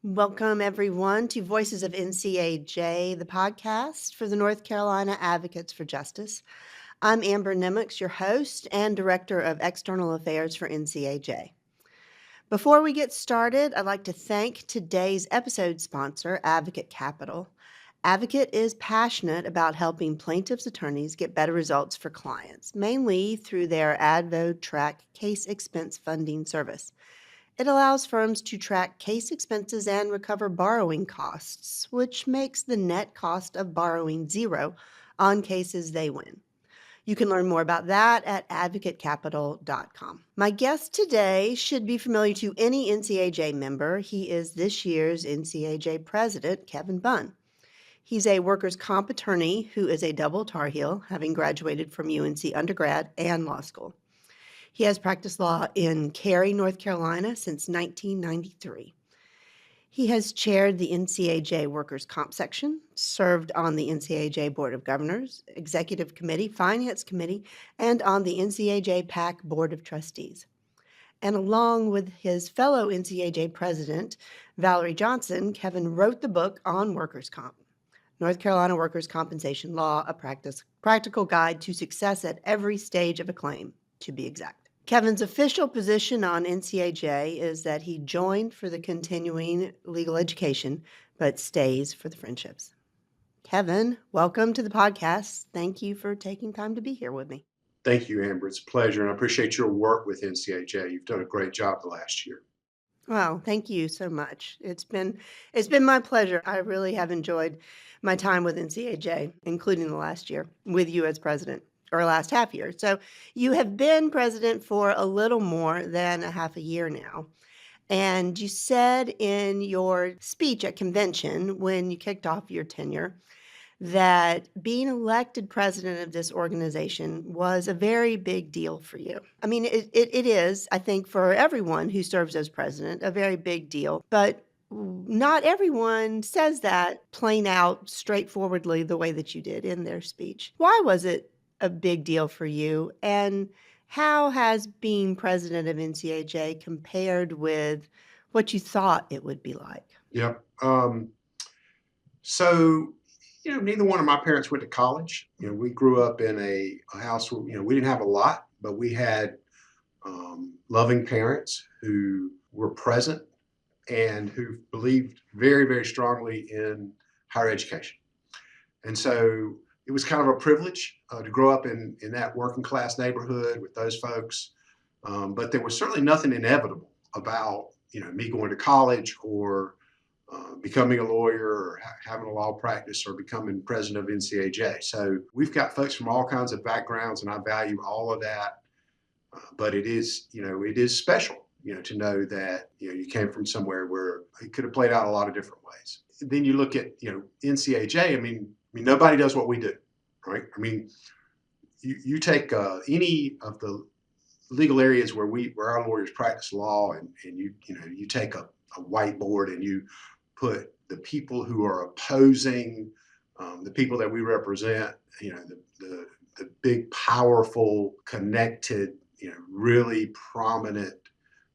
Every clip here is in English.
Welcome, everyone, to Voices of NCAJ, the podcast for the North Carolina Advocates for Justice. I'm Amber Nimocks, your host and Director of External Affairs for NCAJ. Before we get started, I'd like to thank today's episode sponsor, Advocate Capital. Advocate is passionate about helping plaintiffs' attorneys get better results for clients, mainly through their AdvoTrack case expense funding service. It allows firms to track case expenses and recover borrowing costs, which makes the net cost of borrowing zero on cases they win. You can learn more about that at advocatecapital.com. My guest today should be familiar to any NCAJ member. He is this year's NCAJ President, Kevin Bunn. He's a workers' comp attorney who is a double Tar Heel, having graduated from UNC undergrad and law school. He has practiced law in Cary, North Carolina since 1993. He has chaired the NCAJ Workers' Comp section, served on the NCAJ Board of Governors, Executive Committee, Finance Committee, and on the NCAJ PAC Board of Trustees. And along with his fellow NCAJ President, Valerie Johnson, Kevin wrote the book on workers' comp, North Carolina Workers' Compensation Law, a practical guide to success at every stage of a claim, to be exact. Kevin's official position on NCAJ is that he joined for the continuing legal education, but stays for the friendships. Kevin, welcome to the podcast. Thank you for taking time to be here with me. Thank you, Amber. It's a pleasure, and I appreciate your work with NCAJ. You've done a great job the last year. Well, thank you so much. It's been my pleasure. I really have enjoyed my time with NCAJ, including the last year with you as president. Or last half year. So you have been president for a little more than a half a year now. And you said in your speech at convention when you kicked off your tenure that being elected president of this organization was a very big deal for you. I mean, it is, I think, for everyone who serves as president, a very big deal. But not everyone says that plain out, straightforwardly, the way that you did in their speech. Why was it a big deal for you? And how has being president of NCAJ compared with what you thought it would be like? Yep. So, neither one of my parents went to college. We grew up in a house where, we didn't have a lot, but we had loving parents who were present and who believed very, very strongly in higher education. And so it was kind of a privilege to grow up in that working class neighborhood with those folks. But there was certainly nothing inevitable about, me going to college or becoming a lawyer or having a law practice or becoming president of NCAJ. So we've got folks from all kinds of backgrounds, and I value all of that. But it is special, to know that, you came from somewhere where it could have played out a lot of different ways. Then you look at, NCAJ, I mean, nobody does what we do, right? I mean, you take any of the legal areas where our lawyers practice law, and you take a whiteboard and you put the people who are opposing the people that we represent, the big, powerful, connected, really prominent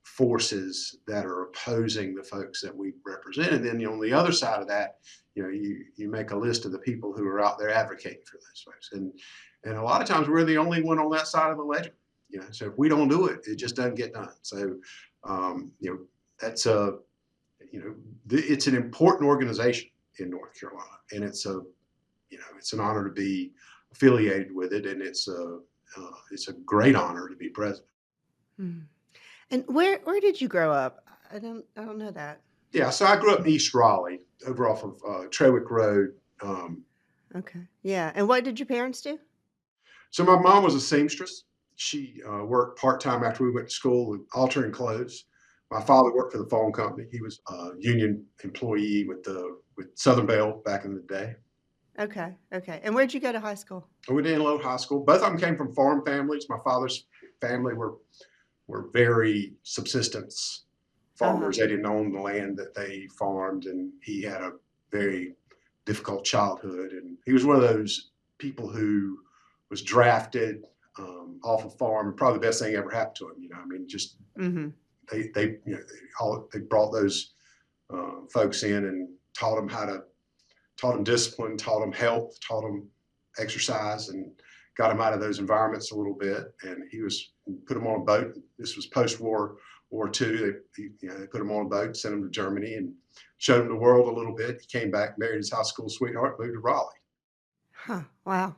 forces that are opposing the folks that we represent. And then on the other side of that, you make a list of the people who are out there advocating for those folks. And a lot of times we're the only one on that side of the ledger. So if we don't do it, it just doesn't get done. So, that's it's an important organization in North Carolina, and it's an honor to be affiliated with it, and it's a great honor to be president. Hmm. And where did you grow up? I don't know that. Yeah, so I grew up in East Raleigh, over off of Trewick Road. Okay. Yeah. And what did your parents do? So my mom was a seamstress. She worked part-time after we went to school with altering clothes. My father worked for the phone company. He was a union employee with Southern Bell back in the day. Okay. And where'd you go to high school? I went to Enloe High School. Both of them came from farm families. My father's family were very subsistence farmers. They didn't own the land that they farmed, and he had a very difficult childhood. And he was one of those people who was drafted off a farm. Probably the best thing ever happened to him. I mean, just they brought those folks in and taught them discipline, taught them health, taught them exercise, and got him out of those environments a little bit. And he was put him on a boat. This was post War II. They put him on a boat, sent him to Germany, and showed him the world a little bit. He came back, married his high school sweetheart, moved to Raleigh. Huh, wow.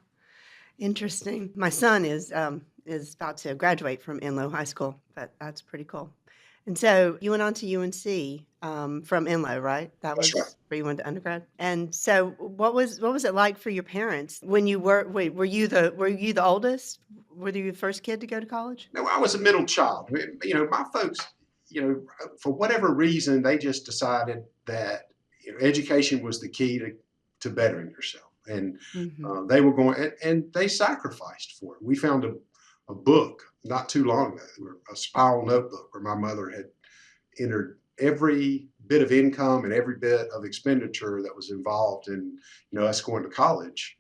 Interesting. My son is about to graduate from Enloe High School, but that's pretty cool. And so you went on to UNC from Enloe, right? That That's right. was where you went to undergrad. And so what was it like for your parents when you were wait, were you the oldest? Were you the first kid to go to college? No, I was a middle child. My folks, for whatever reason, they just decided that education was the key to bettering yourself, and Hmm. they were going, and they sacrificed for it. We found a book not too long ago, a spiral notebook where my mother had entered every bit of income and every bit of expenditure that was involved in us going to college.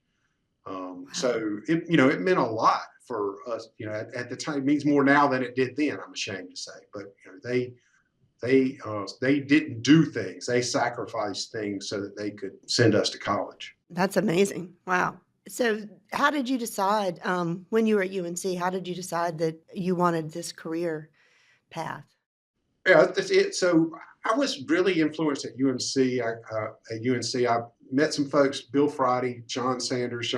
Wow. So it meant a lot for us. At the time, it means more now than it did then. I'm ashamed to say, but they didn't do things. They sacrificed things so that they could send us to college. That's amazing. Wow. So how did you decide when you were at UNC, how did you decide that you wanted this career path? Yeah, that's it. So I was really influenced at UNC. At UNC, I met some folks: Bill Friday, John Sanders.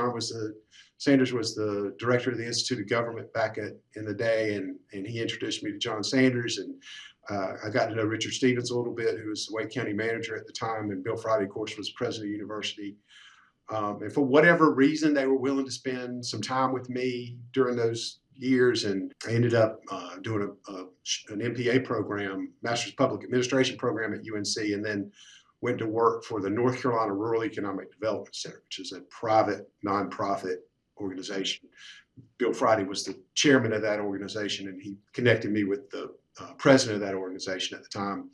Sanders was the director of the Institute of Government back in the day, and he introduced me to John Sanders, and I got to know Richard Stevens a little bit, who was the Wake County manager at the time, and Bill Friday, of course, was president of the university. And for whatever reason, they were willing to spend some time with me during those years. And I ended up doing an MPA program, Master's Public Administration program at UNC, and then went to work for the North Carolina Rural Economic Development Center, which is a private nonprofit organization. Bill Friday was the chairman of that organization, and he connected me with the president of that organization at the time.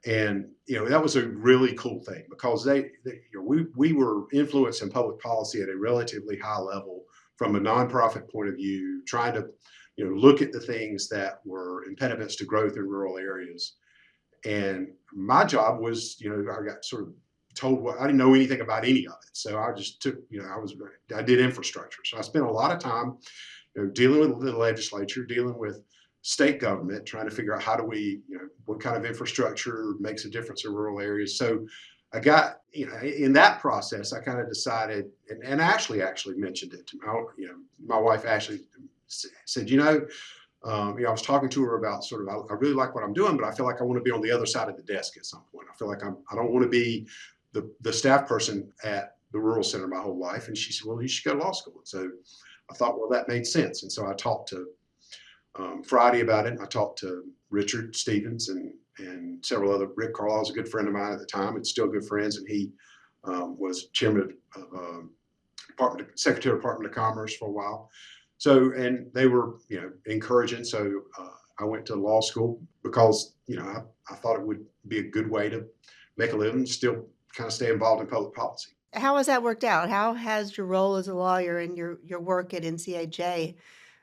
And that was a really cool thing because we were influencing public policy at a relatively high level from a nonprofit point of view, trying to look at the things that were impediments to growth in rural areas. And my job was, I got sort of told what I didn't know anything about any of it, so I just took, I did infrastructure, so I spent a lot of time dealing with the legislature, dealing with state government, trying to figure out how do we, what kind of infrastructure makes a difference in rural areas. So I got, in that process, I kind of decided, and actually mentioned it to my wife Ashley said, I was talking to her about sort of, I really like what I'm doing, but I feel like I want to be on the other side of the desk at some point. I feel like I don't want to be the staff person at the rural center my whole life. And she said, well, you should go to law school. And so I thought, well, that made sense. And so I talked to Friday about it. I talked to Richard Stevens and several other. Rick Carlisle was a good friend of mine at the time, and still good friends. And he was chairman of Secretary of Department of Commerce for a while. So, and they were, encouraging. So I went to law school because, I thought it would be a good way to make a living, still kind of stay involved in public policy. How has that worked out? How has your role as a lawyer and your work at NCAJ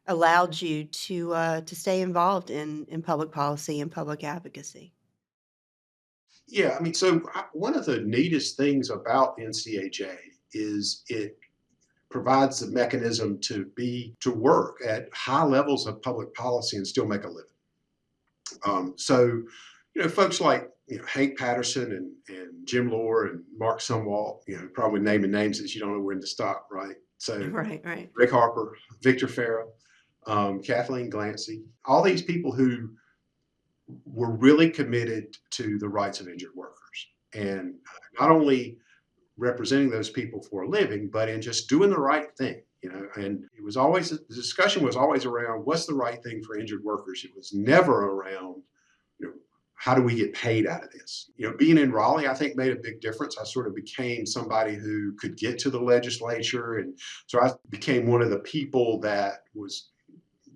allowed you to stay involved in public policy and public advocacy? Yeah, I mean, so one of the neatest things about NCAJ is it provides the mechanism to work at high levels of public policy and still make a living. So, folks like Hank Patterson and Jim Lohr and Mark Sumwalt, probably naming names that you don't know when to stop, right? So Right, right. Rick Harper, Victor Farah, Kathleen Glancy, all these people who were really committed to the rights of injured workers, and not only representing those people for a living, but in just doing the right thing. And it was always, the discussion was always around what's the right thing for injured workers. It was never around, you know, how do we get paid out of this? Being in Raleigh, I think made a big difference. I sort of became somebody who could get to the legislature. And so I became one of the people that was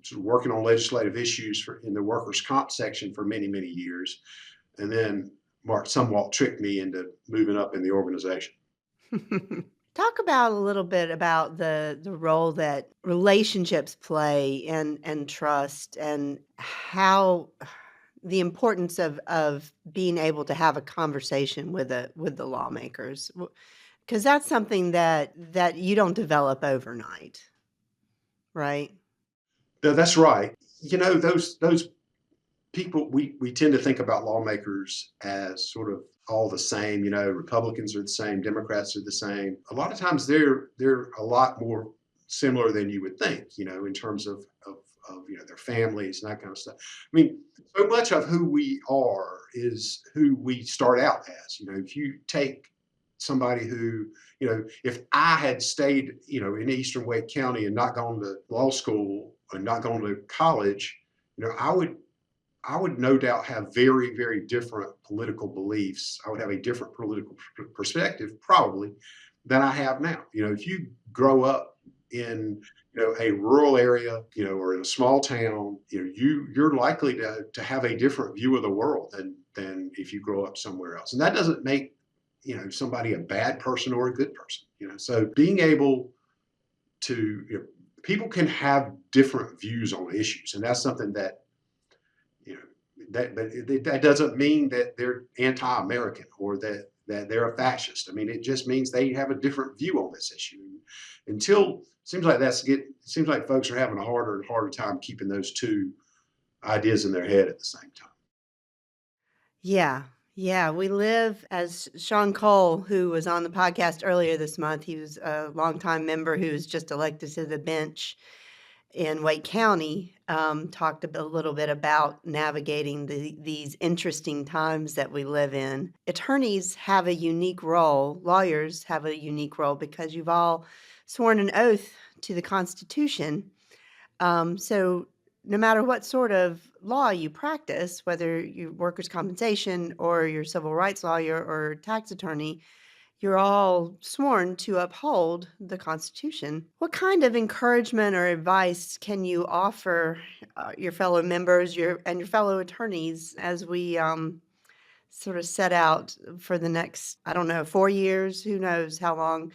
sort of working on legislative issues in the workers' comp section for many, many years. And then Mark somewhat tricked me into moving up in the organization. Talk about a little bit about the role that relationships play and trust and how the importance of being able to have a conversation with the lawmakers, because that's something that you don't develop overnight, right? That's right. Those people, we tend to think about lawmakers as sort of all the same. Republicans are the same, Democrats are the same. A lot of times they're a lot more similar than you would think, in terms of their families and that kind of stuff. I mean, so much of who we are is who we start out as. If you take somebody who, if I had stayed, in Eastern Wake County and not gone to law school and not gone to college, I would no doubt have very, very different political beliefs. I would have a different political perspective, probably, than I have now. If you grow up in a rural area, or in a small town, you're likely to have a different view of the world than if you grow up somewhere else. And that doesn't make somebody a bad person or a good person. So being able to, people can have different views on issues, and that's something that you know that doesn't mean that they're anti-American or that they're a fascist. I mean, it just means they have a different view on this issue. Until seems like folks are having a harder and harder time keeping those two ideas in their head at the same time. Yeah. Yeah, we live as Sean Cole, who was on the podcast earlier this month, he was a longtime member who was just elected to the bench in Wake County, talked a little bit about navigating these interesting times that we live in. Attorneys have a unique role, lawyers have a unique role because you've all sworn an oath to the Constitution. So no matter what sort of law you practice, whether you're workers' compensation or you're civil rights lawyer or tax attorney, you're all sworn to uphold the Constitution. What kind of encouragement or advice can you offer your fellow members, your fellow attorneys as we sort of set out for the next, I don't know, 4 years? Who knows how long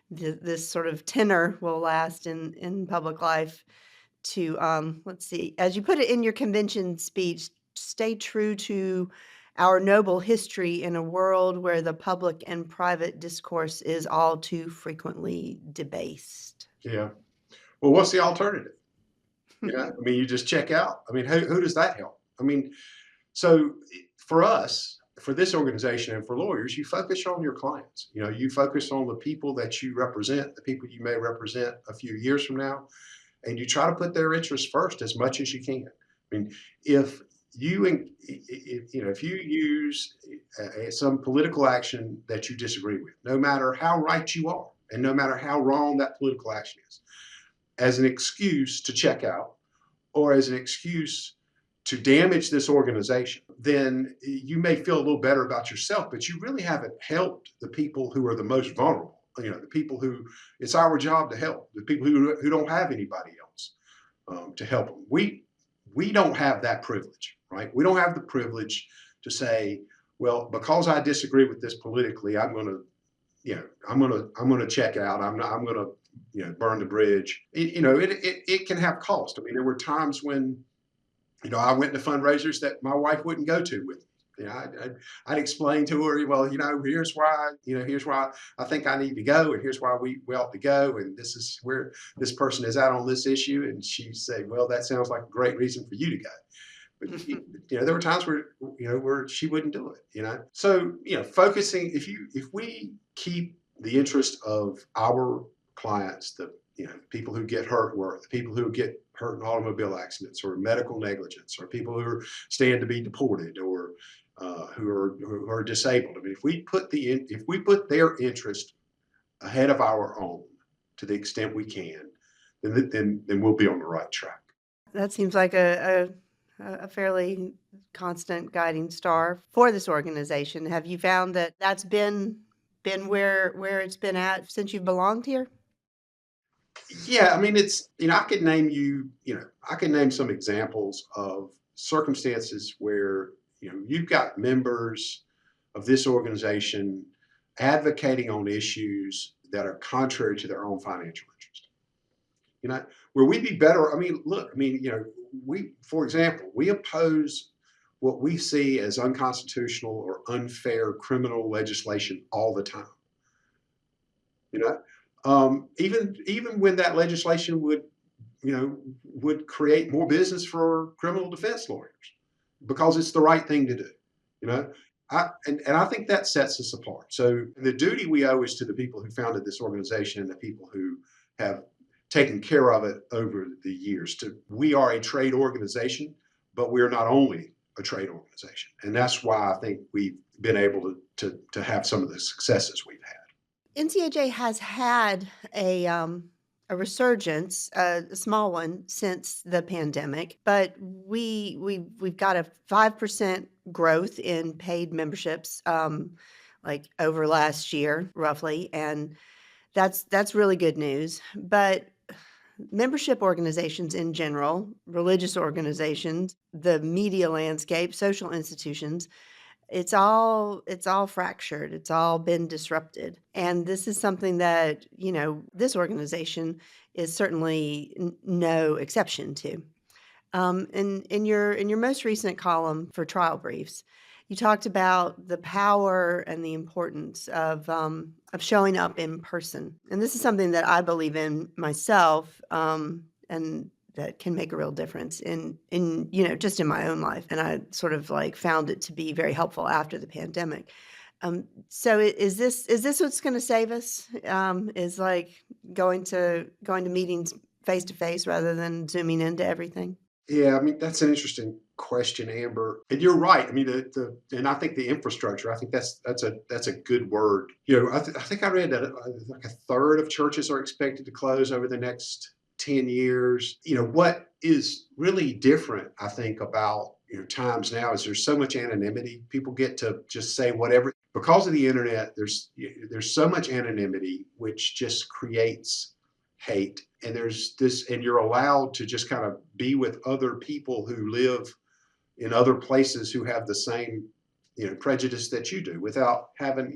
this sort of tenor will last in public life? To let's see, as you put it in your convention speech, stay true to our noble history in a world where the public and private discourse is all too frequently debased. Yeah. Well, what's the alternative? I mean, you just check out. I mean, who does that help? I mean, so for us, for this organization and for lawyers, you focus on your clients. You focus on the people that you represent, the people you may represent a few years from now, and you try to put their interests first as much as you can. I mean, if if you use some political action that you disagree with, no matter how right you are, and no matter how wrong that political action is, as an excuse to check out or as an excuse to damage this organization, then you may feel a little better about yourself, but you really haven't helped the people who are the most vulnerable. The people who it's our job to help, the people who don't have anybody else to help them. We don't have that privilege, right? We don't have the privilege to say, well, because I disagree with this politically, I'm going to check out. I'm going to burn the bridge. It can have cost. I mean, there were times when I went to fundraisers that my wife wouldn't go to with me. I'd explain to her, well, here's why I think I need to go, and here's why we ought to go, and this is where this person is at on this issue, and she'd say, well, that sounds like a great reason for you to go. But there were times where she wouldn't do it. So focusing, if we keep the interest of our clients, the people who get hurt work, the people who get hurt in automobile accidents or medical negligence, or people who stand to be deported, or who are disabled. I mean, if we put their interest ahead of our own to the extent we can, then we'll be on the right track. That seems like a fairly constant guiding star for this organization. Have you found that that's been where it's been at since you've belonged here? Yeah, I mean, it's I can name some examples of circumstances where you've got members of this organization advocating on issues that are contrary to their own financial interest. Where we'd be better. I mean, look, I mean, for example, we oppose what we see as unconstitutional or unfair criminal legislation all the time. You know, even when that legislation would create more business for criminal defense lawyers because it's the right thing to do. You know, and I think that sets us apart. So the duty we owe is to the people who founded this organization and the people who have taken care of it over the years. We are a trade organization, but we're not only a trade organization, and that's why I think we've been able to have some of the successes we've had. NCAJ has had a resurgence, a small one, since the pandemic, but we've got a 5% growth in paid memberships, like over last year, roughly, and that's really good news. But membership organizations in general, religious organizations, the media landscape, social institutions, it's all fractured. It's all been disrupted. And this is something that, this organization is certainly no exception to. In your most recent column for Trial Briefs, you talked about the power and the importance of showing up in person. And this is something that I believe in myself, and that can make a real difference just in my own life. And I sort of like found it to be very helpful after the pandemic. So is this what's going to save us? Is like going to meetings face to face rather than zooming into everything? Yeah, I mean that's an interesting question, Amber. And you're right. I mean, and I think the infrastructure. I think that's a good word. I think I read that like a third of churches are expected to close over the next 10 years. What is really different, I think, about times now is there's so much anonymity. People get to just say whatever because of the internet. There's so much anonymity, which just creates hate. And and you're allowed to just kind of be with other people who live in other places who have the same prejudice that you do without having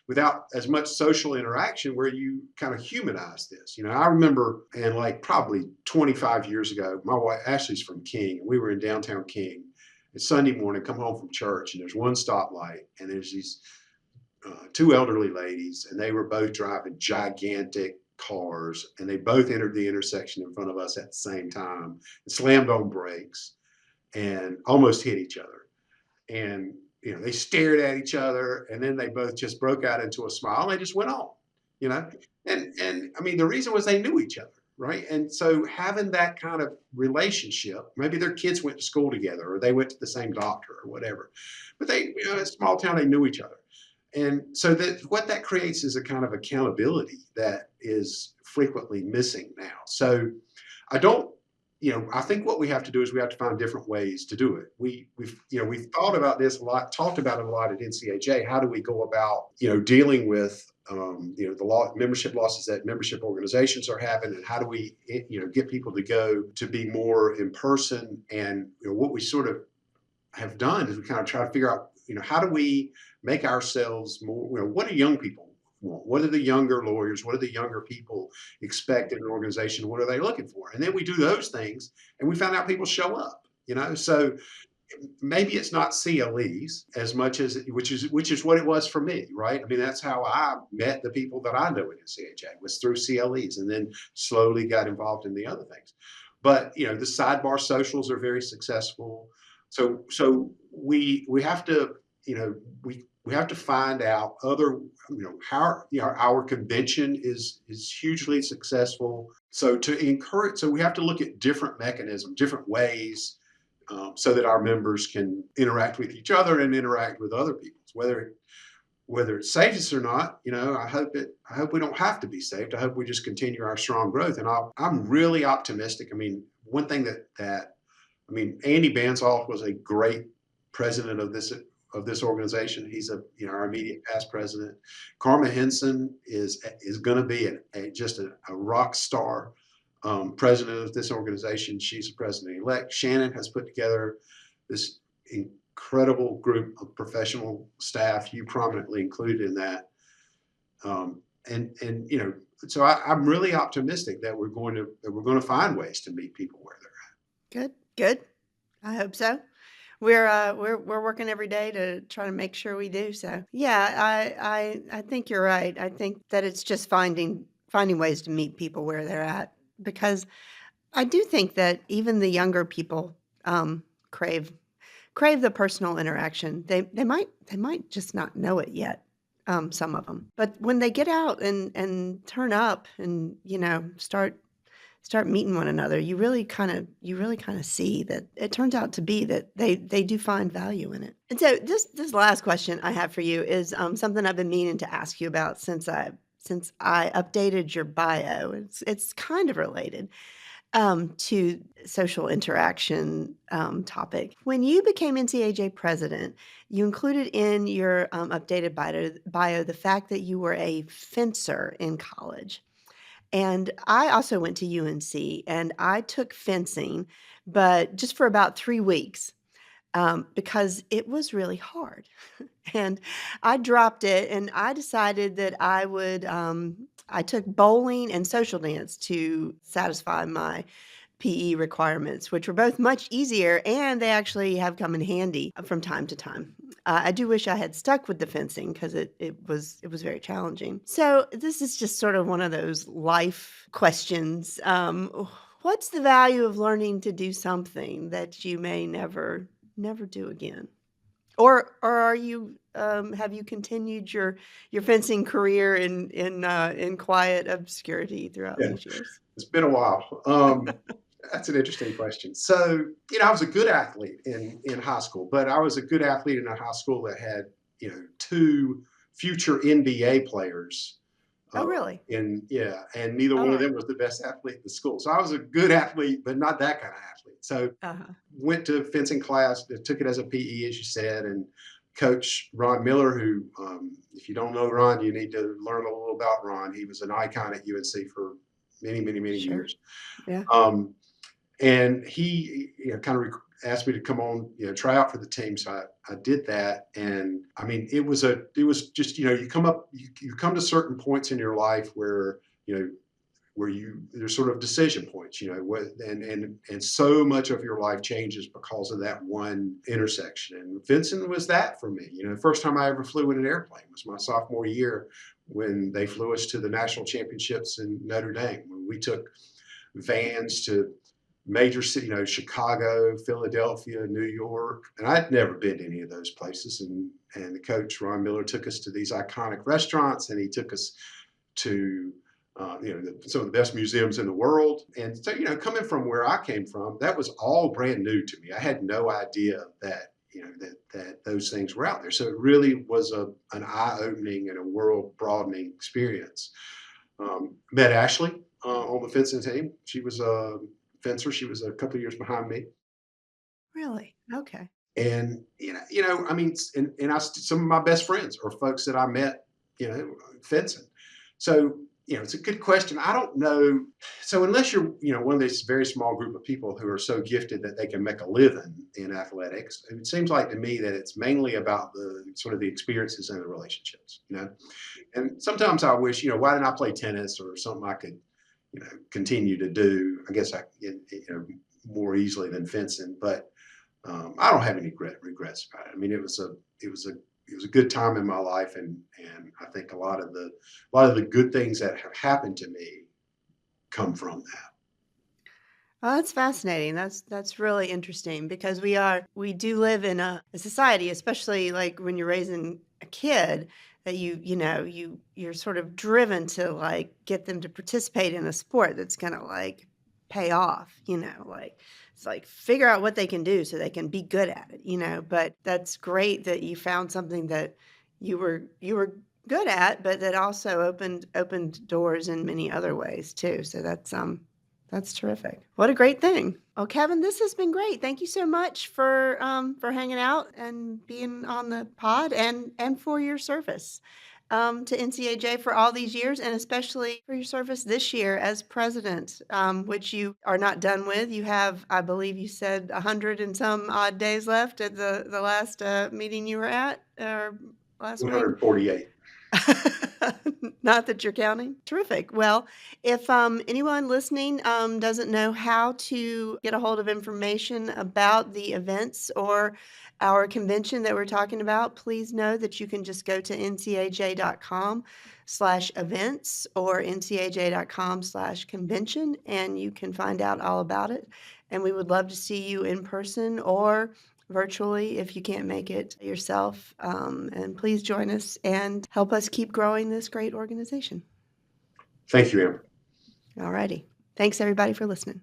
without as much social interaction where you kind of humanize this. I remember, and like probably 25 years ago, my wife Ashley's from King, and we were in downtown King. It's Sunday morning, come home from church, and there's one stoplight, and there's these two elderly ladies, and they were both driving gigantic cars, and they both entered the intersection in front of us at the same time and slammed on brakes and almost hit each other. And they stared at each other, and then they both just broke out into a smile, and they just went on. you know and I mean, the reason was they knew each other, right? And so having that kind of relationship, maybe their kids went to school together or they went to the same doctor or whatever, but they, in a small town, they knew each other. And so that what that creates is a kind of accountability that is frequently missing now. So I don't, I think what we have to do is we have to find different ways to do it. We've thought about this a lot, talked about it a lot at NCAJ. How do we go about, dealing with, the membership losses that membership organizations are having, and how do we, get people to go to be more in person? And what we sort of have done is we kind of try to figure out, how do we make ourselves more, what do young people want? What do the younger lawyers, what do the younger people expect in an organization? What are they looking for? And then we do those things, and we found out people show up, so maybe it's not CLEs as much as, which is what it was for me, right? I mean, that's how I met the people that I know in NCAJ, was through CLEs, and then slowly got involved in the other things. But the sidebar socials are very successful. So we have to, we have to find out other, how our convention is hugely successful. So to encourage, so we have to look at different mechanisms, different ways, so that our members can interact with each other and interact with other people. Whether it saves us or not, I hope we don't have to be saved. I hope we just continue our strong growth. And I'm really optimistic. I mean, one thing Andy Bansoff was a great president of this organization. He's our immediate past president. Karma Henson is going to be just a rock star president of this organization. She's the president-elect. Shannon has put together this incredible group of professional staff, you prominently included in that. So I'm really optimistic that we're going to find ways to meet people where they're at. Good. I hope so. we're working every day to try to make sure we do so. Yeah, I think you're right. I think that it's just finding ways to meet people where they're at, because I do think that even the younger people um, crave the personal interaction. They might just not know it yet. Some of them, but when they get out and turn up and start meeting one another, you really kind of see that it turns out to be that they do find value in it. And so this last question I have for you is something I've been meaning to ask you about since I updated your bio. It's kind of related to social interaction topic. When you became NCAJ president, you included in your updated bio the fact that you were a fencer in college. And I also went to UNC and I took fencing, but just for about 3 weeks because it was really hard. And I dropped it and I decided that I took bowling and social dance to satisfy my PE requirements, which were both much easier and they actually have come in handy from time to time. I do wish I had stuck with the fencing because it was very challenging. So this is just sort of one of those life questions. What's the value of learning to do something that you may never do again? Or are you have you continued your fencing career in quiet obscurity throughout Yeah, these years? it's been a while. That's an interesting question. So, I was a good athlete in high school, but I was a good athlete in a high school that had, two future NBA players. Oh, Uh, really? and neither All one of right. them was the best athlete in the school. So I was a good athlete, but not that kind of athlete. So Uh-huh. went to fencing class, took it as a PE, as you said, and Coach Ron Miller, who, if you don't know Ron, you need to learn a little about Ron. He was an icon at UNC for many, many, many Sure. years. Yeah. Um, and he, kind of asked me to come on, try out for the team. So I did that. And I mean, it was just, you come to certain points in your life where, you know, there's sort of decision points, and so much of your life changes because of that one intersection. And Vincent was that for me. The first time I ever flew in an airplane was my sophomore year when they flew us to the national championships in Notre Dame, when we took vans to major city, Chicago, Philadelphia, New York, and I'd never been to any of those places. And the coach Ron Miller took us to these iconic restaurants, and he took us to some of the best museums in the world. And so, coming from where I came from, that was all brand new to me. I had no idea that that those things were out there. So it really was an eye opening and a world broadening experience. Met Ashley on the fencing team. She was a fencer. She was a couple of years behind me. Really? Okay. And I mean, and some of my best friends are folks that I met, fencing. So it's a good question. I don't know. So unless you're, one of these very small group of people who are so gifted that they can make a living in athletics, it seems like to me that it's mainly about the sort of the experiences and the relationships. And sometimes I wish, why didn't I play tennis or something I could, continue to do? I guess more easily than fencing, but I don't have any regrets about it. I mean, it was a good time in my life, and I think a lot of the good things that have happened to me come from that. Oh, that's fascinating. That's really interesting because we do live in a society, especially like when you're raising a kid, that you're sort of driven to like get them to participate in a sport that's gonna like pay off, like it's like figure out what they can do so they can be good at it. But that's great that you found something that you were good at, but that also opened doors in many other ways too. So that's terrific. What a great thing. Well, Kevin, this has been great. Thank you so much for hanging out and being on the pod and for your service to NCAJ for all these years, and especially for your service this year as president, which you are not done with. You have, I believe you said, 100 and some odd days left at the last meeting you were at, or last week. 148. Not that you're counting? Terrific. Well, if anyone listening doesn't know how to get a hold of information about the events or our convention that we're talking about, please know that you can just go to ncaj.com/events or ncaj.com/convention, and you can find out all about it. And we would love to see you in person or virtually if you can't make it yourself. And please join us and help us keep growing this great organization. Thank you, Amber. All righty. Thanks, everybody, for listening.